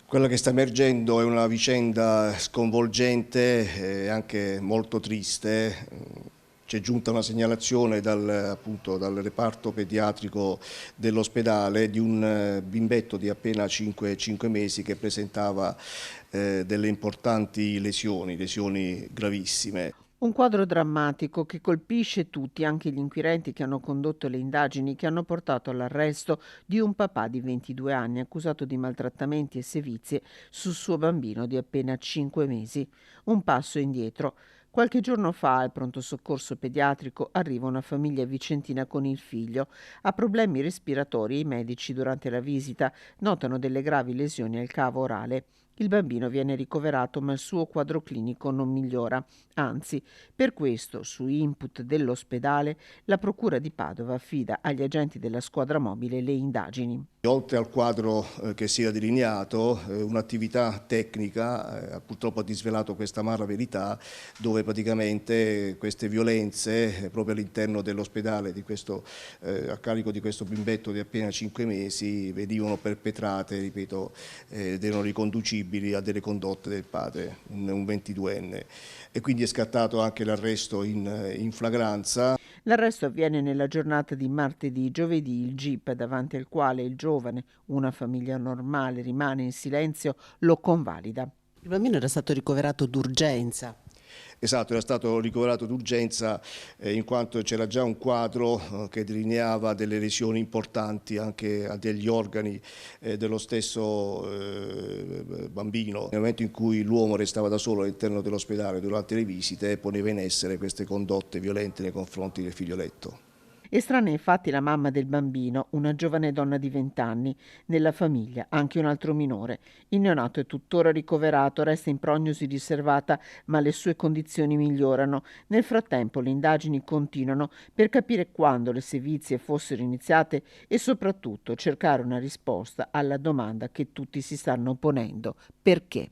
Quella che sta emergendo è una vicenda sconvolgente e anche molto triste. Ci è giunta una segnalazione appunto, dal reparto pediatrico dell'ospedale di un bimbetto di appena 5 mesi che presentava delle importanti lesioni gravissime. Un quadro drammatico che colpisce tutti, anche gli inquirenti che hanno condotto le indagini che hanno portato all'arresto di un papà di 22 anni accusato di maltrattamenti e sevizie sul suo bambino di appena 5 mesi. Un passo indietro. Qualche giorno fa al pronto soccorso pediatrico arriva una famiglia vicentina con il figlio. Ha problemi respiratori e i medici durante la visita notano delle gravi lesioni al cavo orale. Il bambino viene ricoverato ma il suo quadro clinico non migliora. Anzi, per questo, su input dell'ospedale, la Procura di Padova affida agli agenti della squadra mobile le indagini. Oltre al quadro che si era delineato, un'attività tecnica purtroppo ha disvelato questa amara verità, dove praticamente queste violenze proprio all'interno dell'ospedale a carico di questo bimbetto di appena 5 mesi venivano perpetrate, ripeto, ed erano riconducibili a delle condotte del padre, un 22enne. E quindi è scattato anche l'arresto in flagranza. L'arresto avviene nella giornata di martedì. Giovedì il GIP davanti al quale il giovane, una famiglia normale, rimane in silenzio, lo convalida. Il bambino era stato ricoverato d'urgenza. Esatto, era stato ricoverato d'urgenza in quanto c'era già un quadro che delineava delle lesioni importanti anche a degli organi dello stesso bambino. Nel momento in cui l'uomo restava da solo all'interno dell'ospedale durante le visite, poneva in essere queste condotte violente nei confronti del figlioletto. Estranea infatti la mamma del bambino, una giovane donna di 20 anni. Nella famiglia anche un altro minore. Il neonato è tuttora ricoverato, resta in prognosi riservata, ma le sue condizioni migliorano. Nel frattempo le indagini continuano per capire quando le sevizie fossero iniziate e soprattutto cercare una risposta alla domanda che tutti si stanno ponendo: perché?